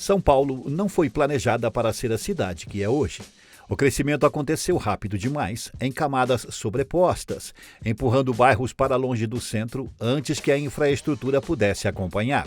São Paulo não foi planejada para ser a cidade que é hoje. O crescimento aconteceu rápido demais, em camadas sobrepostas, empurrando bairros para longe do centro antes que a infraestrutura pudesse acompanhar.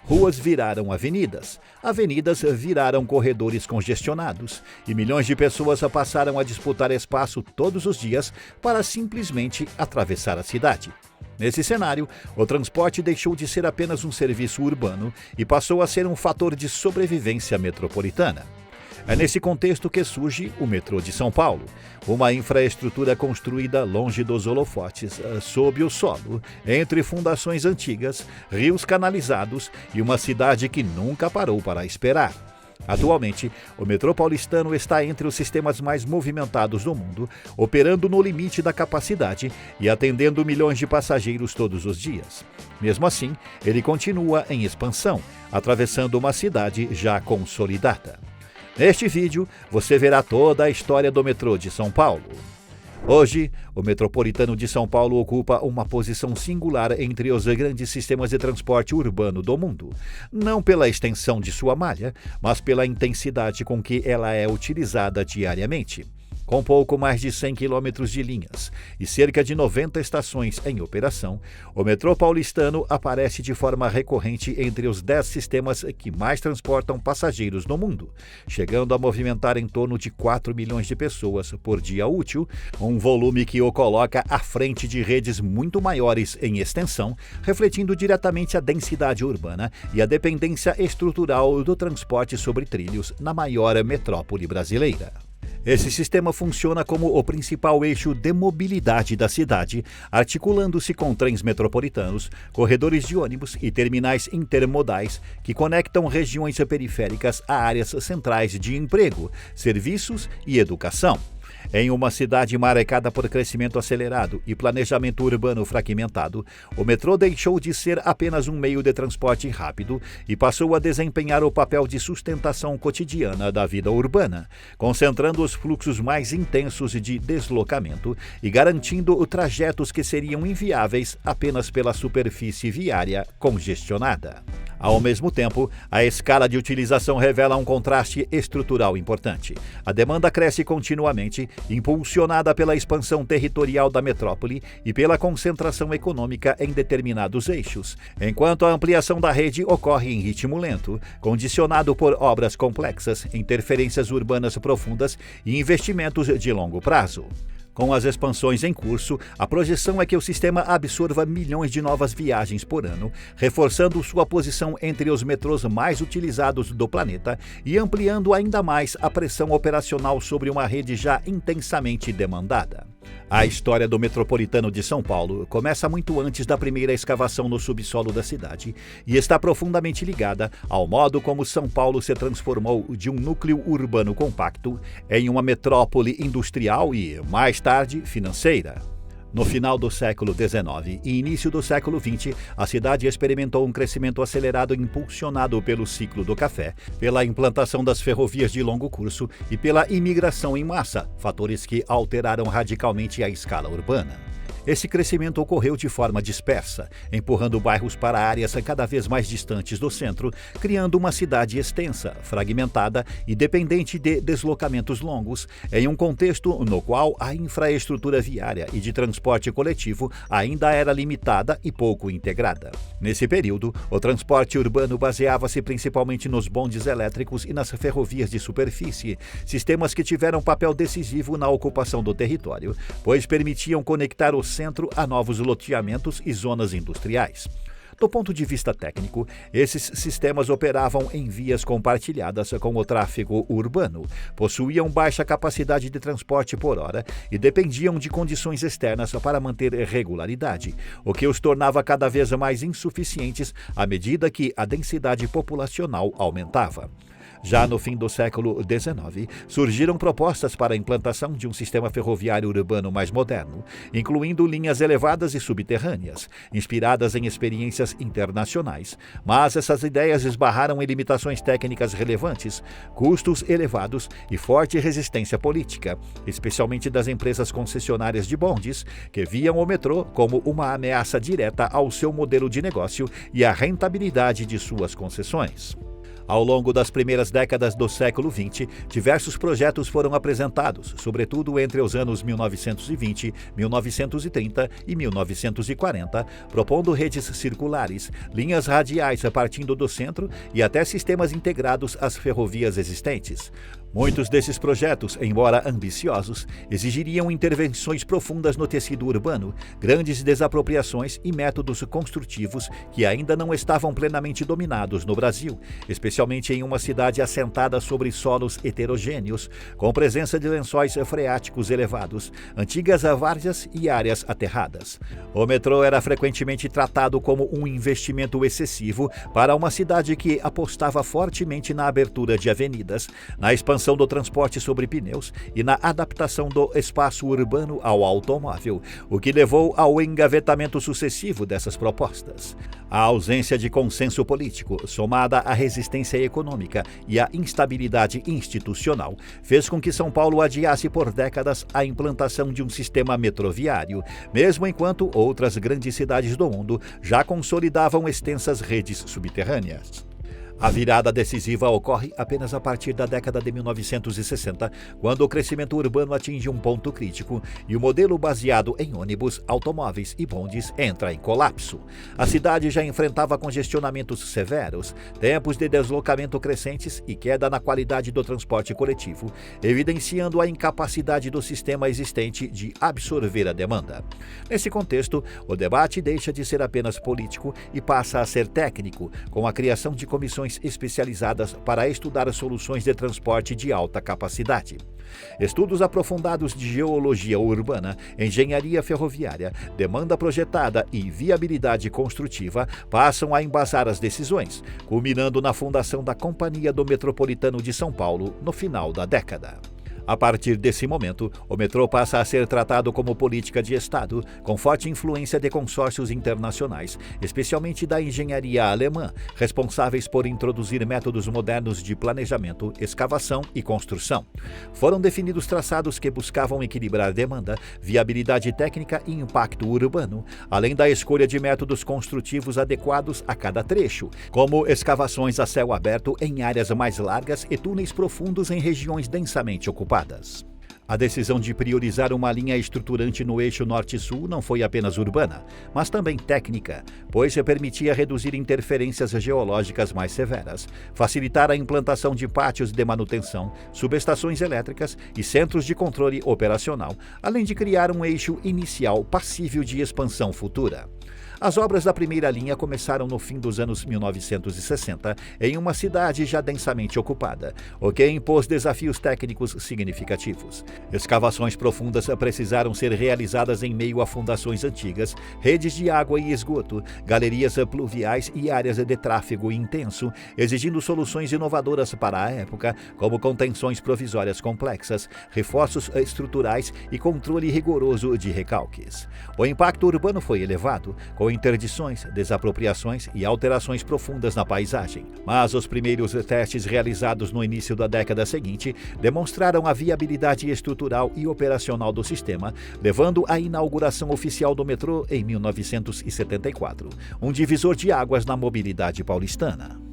Ruas viraram avenidas, avenidas viraram corredores congestionados e milhões de pessoas passaram a disputar espaço todos os dias para simplesmente atravessar a cidade. Nesse cenário, o transporte deixou de ser apenas um serviço urbano e passou a ser um fator de sobrevivência metropolitana. É nesse contexto que surge o metrô de São Paulo, uma infraestrutura construída longe dos holofotes, sob o solo, entre fundações antigas, rios canalizados e uma cidade que nunca parou para esperar. Atualmente, o metrô paulistano está entre os sistemas mais movimentados do mundo, operando no limite da capacidade e atendendo milhões de passageiros todos os dias. Mesmo assim, ele continua em expansão, atravessando uma cidade já consolidada. Neste vídeo, você verá toda a história do metrô de São Paulo. Hoje, o Metropolitano de São Paulo ocupa uma posição singular entre os grandes sistemas de transporte urbano do mundo, não pela extensão de sua malha, mas pela intensidade com que ela é utilizada diariamente. Com pouco mais de 100 quilômetros de linhas e cerca de 90 estações em operação, o metrô paulistano aparece de forma recorrente entre os 10 sistemas que mais transportam passageiros no mundo, chegando a movimentar em torno de 4 milhões de pessoas por dia útil, um volume que o coloca à frente de redes muito maiores em extensão, refletindo diretamente a densidade urbana e a dependência estrutural do transporte sobre trilhos na maior metrópole brasileira. Esse sistema funciona como o principal eixo de mobilidade da cidade, articulando-se com trens metropolitanos, corredores de ônibus e terminais intermodais que conectam regiões periféricas a áreas centrais de emprego, serviços e educação. Em uma cidade marcada por crescimento acelerado e planejamento urbano fragmentado, o metrô deixou de ser apenas um meio de transporte rápido e passou a desempenhar o papel de sustentação cotidiana da vida urbana, concentrando os fluxos mais intensos de deslocamento e garantindo trajetos que seriam inviáveis apenas pela superfície viária congestionada. Ao mesmo tempo, a escala de utilização revela um contraste estrutural importante. A demanda cresce continuamente, impulsionada pela expansão territorial da metrópole e pela concentração econômica em determinados eixos, enquanto a ampliação da rede ocorre em ritmo lento, condicionado por obras complexas, interferências urbanas profundas e investimentos de longo prazo. Com as expansões em curso, a projeção é que o sistema absorva milhões de novas viagens por ano, reforçando sua posição entre os metrôs mais utilizados do planeta e ampliando ainda mais a pressão operacional sobre uma rede já intensamente demandada. A história do Metropolitano de São Paulo começa muito antes da primeira escavação no subsolo da cidade e está profundamente ligada ao modo como São Paulo se transformou de um núcleo urbano compacto em uma metrópole industrial e, mais tarde, financeira. No final do século XIX e início do século XX, a cidade experimentou um crescimento acelerado impulsionado pelo ciclo do café, pela implantação das ferrovias de longo curso e pela imigração em massa, fatores que alteraram radicalmente a escala urbana. Esse crescimento ocorreu de forma dispersa, empurrando bairros para áreas cada vez mais distantes do centro, criando uma cidade extensa, fragmentada e dependente de deslocamentos longos, em um contexto no qual a infraestrutura viária e de transporte coletivo ainda era limitada e pouco integrada. Nesse período, o transporte urbano baseava-se principalmente nos bondes elétricos e nas ferrovias de superfície, sistemas que tiveram papel decisivo na ocupação do território, pois permitiam conectar o centro a novos loteamentos e zonas industriais. Do ponto de vista técnico, esses sistemas operavam em vias compartilhadas com o tráfego urbano, possuíam baixa capacidade de transporte por hora e dependiam de condições externas para manter regularidade, o que os tornava cada vez mais insuficientes à medida que a densidade populacional aumentava. Já no fim do século XIX, surgiram propostas para a implantação de um sistema ferroviário urbano mais moderno, incluindo linhas elevadas e subterrâneas, inspiradas em experiências internacionais. Mas essas ideias esbarraram em limitações técnicas relevantes, custos elevados e forte resistência política, especialmente das empresas concessionárias de bondes, que viam o metrô como uma ameaça direta ao seu modelo de negócio e à rentabilidade de suas concessões. Ao longo das primeiras décadas do século XX, diversos projetos foram apresentados, sobretudo entre os anos 1920, 1930 e 1940, propondo redes circulares, linhas radiais partindo do centro e até sistemas integrados às ferrovias existentes. Muitos desses projetos, embora ambiciosos, exigiriam intervenções profundas no tecido urbano, grandes desapropriações e métodos construtivos que ainda não estavam plenamente dominados no Brasil, especialmente em uma cidade assentada sobre solos heterogêneos, com presença de lençóis freáticos elevados, antigas várzeas e áreas aterradas. O metrô era frequentemente tratado como um investimento excessivo para uma cidade que apostava fortemente na abertura de avenidas, na expansão do transporte sobre pneus e na adaptação do espaço urbano ao automóvel, o que levou ao engavetamento sucessivo dessas propostas. A ausência de consenso político, somada à resistência econômica e à instabilidade institucional, fez com que São Paulo adiasse por décadas a implantação de um sistema metroviário, mesmo enquanto outras grandes cidades do mundo já consolidavam extensas redes subterrâneas. A virada decisiva ocorre apenas a partir da década de 1960, quando o crescimento urbano atinge um ponto crítico e o modelo baseado em ônibus, automóveis e bondes entra em colapso. A cidade já enfrentava congestionamentos severos, tempos de deslocamento crescentes e queda na qualidade do transporte coletivo, evidenciando a incapacidade do sistema existente de absorver a demanda. Nesse contexto, o debate deixa de ser apenas político e passa a ser técnico, com a criação de comissões especializadas para estudar soluções de transporte de alta capacidade. Estudos aprofundados de geologia urbana, engenharia ferroviária, demanda projetada e viabilidade construtiva passam a embasar as decisões, culminando na fundação da Companhia do Metropolitano de São Paulo no final da década. A partir desse momento, o metrô passa a ser tratado como política de Estado, com forte influência de consórcios internacionais, especialmente da engenharia alemã, responsáveis por introduzir métodos modernos de planejamento, escavação e construção. Foram definidos traçados que buscavam equilibrar demanda, viabilidade técnica e impacto urbano, além da escolha de métodos construtivos adequados a cada trecho, como escavações a céu aberto em áreas mais largas e túneis profundos em regiões densamente ocupadas. A decisão de priorizar uma linha estruturante no eixo norte-sul não foi apenas urbana, mas também técnica, pois permitia reduzir interferências geológicas mais severas, facilitar a implantação de pátios de manutenção, subestações elétricas e centros de controle operacional, além de criar um eixo inicial passível de expansão futura. As obras da primeira linha começaram no fim dos anos 1960, em uma cidade já densamente ocupada, o que impôs desafios técnicos significativos. Escavações profundas precisaram ser realizadas em meio a fundações antigas, redes de água e esgoto, galerias pluviais e áreas de tráfego intenso, exigindo soluções inovadoras para a época, como contenções provisórias complexas, reforços estruturais e controle rigoroso de recalques. O impacto urbano foi elevado, com interdições, desapropriações e alterações profundas na paisagem. Mas os primeiros testes realizados no início da década seguinte demonstraram a viabilidade estrutural e operacional do sistema, levando à inauguração oficial do metrô em 1974, um divisor de águas na mobilidade paulistana.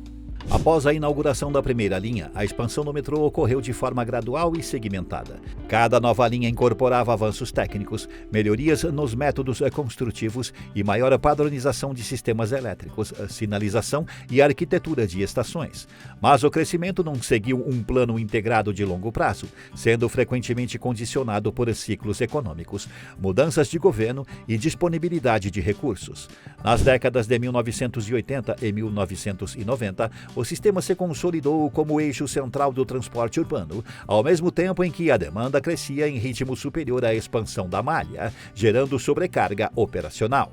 Após a inauguração da primeira linha, a expansão do metrô ocorreu de forma gradual e segmentada. Cada nova linha incorporava avanços técnicos, melhorias nos métodos construtivos e maior padronização de sistemas elétricos, sinalização e arquitetura de estações. Mas o crescimento não seguiu um plano integrado de longo prazo, sendo frequentemente condicionado por ciclos econômicos, mudanças de governo e disponibilidade de recursos. Nas décadas de 1980 e 1990, o sistema se consolidou como eixo central do transporte urbano, ao mesmo tempo em que a demanda crescia em ritmo superior à expansão da malha, gerando sobrecarga operacional.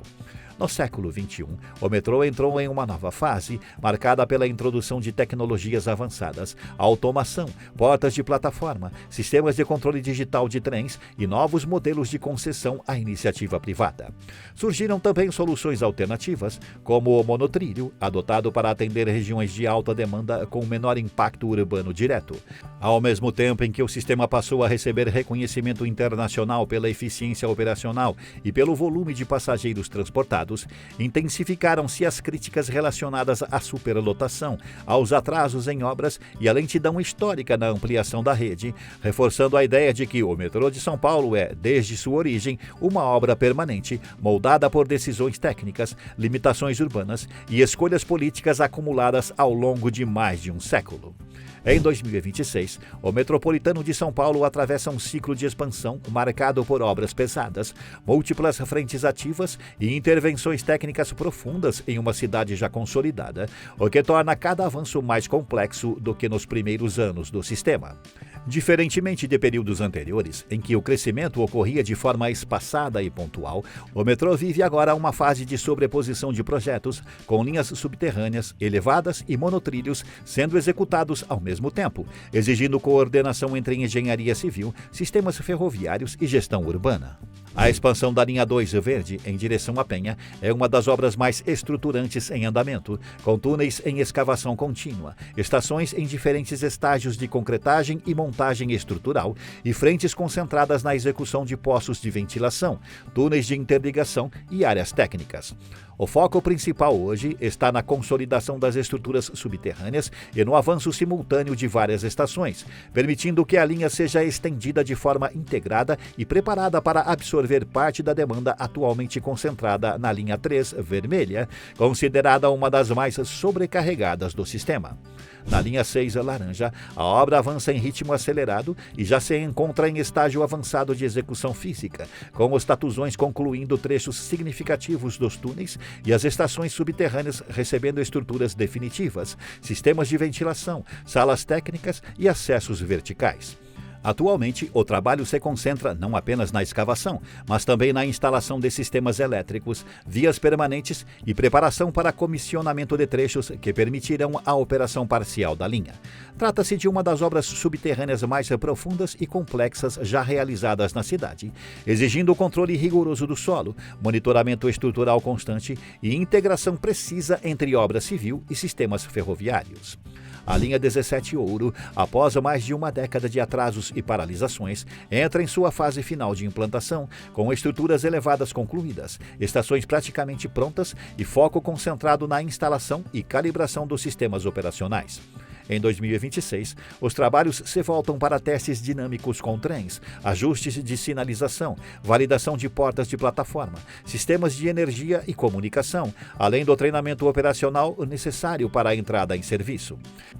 No século XXI, o metrô entrou em uma nova fase, marcada pela introdução de tecnologias avançadas, automação, portas de plataforma, sistemas de controle digital de trens e novos modelos de concessão à iniciativa privada. Surgiram também soluções alternativas, como o monotrilho, adotado para atender regiões de alta demanda com menor impacto urbano direto. Ao mesmo tempo em que o sistema passou a receber reconhecimento internacional pela eficiência operacional e pelo volume de passageiros transportados, elevados, intensificaram-se as críticas relacionadas à superlotação, aos atrasos em obras e à lentidão histórica na ampliação da rede, reforçando a ideia de que o metrô de São Paulo é, desde sua origem, uma obra permanente, moldada por decisões técnicas, limitações urbanas e escolhas políticas acumuladas ao longo de mais de um século. Em 2026, o Metropolitano de São Paulo atravessa um ciclo de expansão marcado por obras pesadas, múltiplas frentes ativas e intervenções técnicas profundas em uma cidade já consolidada, o que torna cada avanço mais complexo do que nos primeiros anos do sistema. Diferentemente de períodos anteriores, em que o crescimento ocorria de forma espaçada e pontual, o metrô vive agora uma fase de sobreposição de projetos, com linhas subterrâneas, elevadas e monotrilhos sendo executados ao mesmo tempo, exigindo coordenação entre engenharia civil, sistemas ferroviários e gestão urbana. A expansão da linha 2 Verde, em direção à Penha, é uma das obras mais estruturantes em andamento, com túneis em escavação contínua, estações em diferentes estágios de concretagem e montagem estrutural e frentes concentradas na execução de poços de ventilação, túneis de interligação e áreas técnicas. O foco principal hoje está na consolidação das estruturas subterrâneas e no avanço simultâneo de várias estações, permitindo que a linha seja estendida de forma integrada e preparada para absorver parte da demanda atualmente concentrada na linha 3 Vermelha, considerada uma das mais sobrecarregadas do sistema. Na linha 6 Laranja, a obra avança em ritmo acelerado e já se encontra em estágio avançado de execução física, com os tatuzões concluindo trechos significativos dos túneis e as estações subterrâneas recebendo estruturas definitivas, sistemas de ventilação, salas técnicas e acessos verticais. Atualmente, o trabalho se concentra não apenas na escavação, mas também na instalação de sistemas elétricos, vias permanentes e preparação para comissionamento de trechos que permitirão a operação parcial da linha. Trata-se de uma das obras subterrâneas mais profundas e complexas já realizadas na cidade, exigindo controle rigoroso do solo, monitoramento estrutural constante e integração precisa entre obra civil e sistemas ferroviários. A linha 17 Ouro, após mais de uma década de atrasos e paralisações, entra em sua fase final de implantação, com estruturas elevadas concluídas, estações praticamente prontas e foco concentrado na instalação e calibração dos sistemas operacionais. Em 2026, os trabalhos se voltam para testes dinâmicos com trens, ajustes de sinalização, validação de portas de plataforma, sistemas de energia e comunicação, além do treinamento operacional necessário para a entrada em serviço.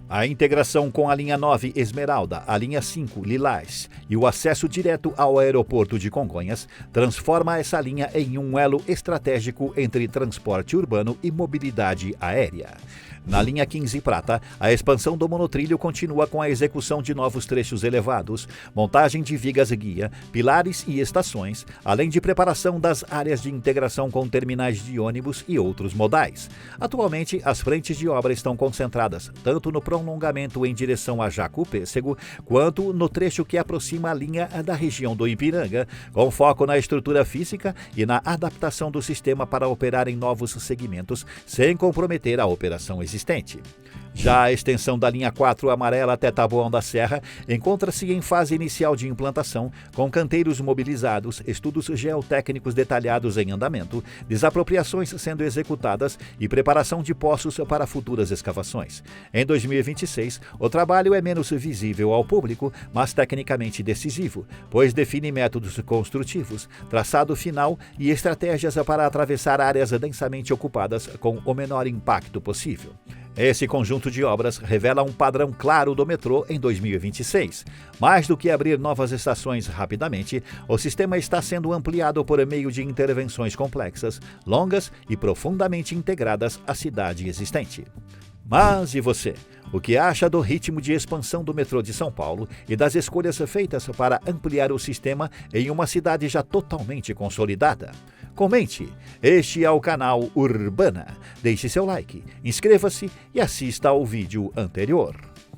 A integração com a linha 9 Esmeralda, a linha 5 Lilás e o acesso direto ao aeroporto de Congonhas transforma essa linha em um elo estratégico entre transporte urbano e mobilidade aérea. Na linha 15 Prata, a expansão do monotrilho continua com a execução de novos trechos elevados, montagem de vigas guia, pilares e estações, além de preparação das áreas de integração com terminais de ônibus e outros modais. Atualmente, as frentes de obra estão concentradas tanto no prolongamento em direção a Jacu-Pêssego, quanto no trecho que aproxima a linha da região do Ipiranga, com foco na estrutura física e na adaptação do sistema para operar em novos segmentos, sem comprometer a operação existente. Já a extensão da linha 4 amarela até Taboão da Serra encontra-se em fase inicial de implantação, com canteiros mobilizados, estudos geotécnicos detalhados em andamento, desapropriações sendo executadas e preparação de poços para futuras escavações. Em 2026, o trabalho é menos visível ao público, mas tecnicamente decisivo, pois define métodos construtivos, traçado final e estratégias para atravessar áreas densamente ocupadas com o menor impacto possível. Esse conjunto de obras revela um padrão claro do metrô em 2026. Mais do que abrir novas estações rapidamente, o sistema está sendo ampliado por meio de intervenções complexas, longas e profundamente integradas à cidade existente. Mas e você? O que acha do ritmo de expansão do metrô de São Paulo e das escolhas feitas para ampliar o sistema em uma cidade já totalmente consolidada? Comente. Este é o canal Urbana. Deixe seu like, inscreva-se e assista ao vídeo anterior.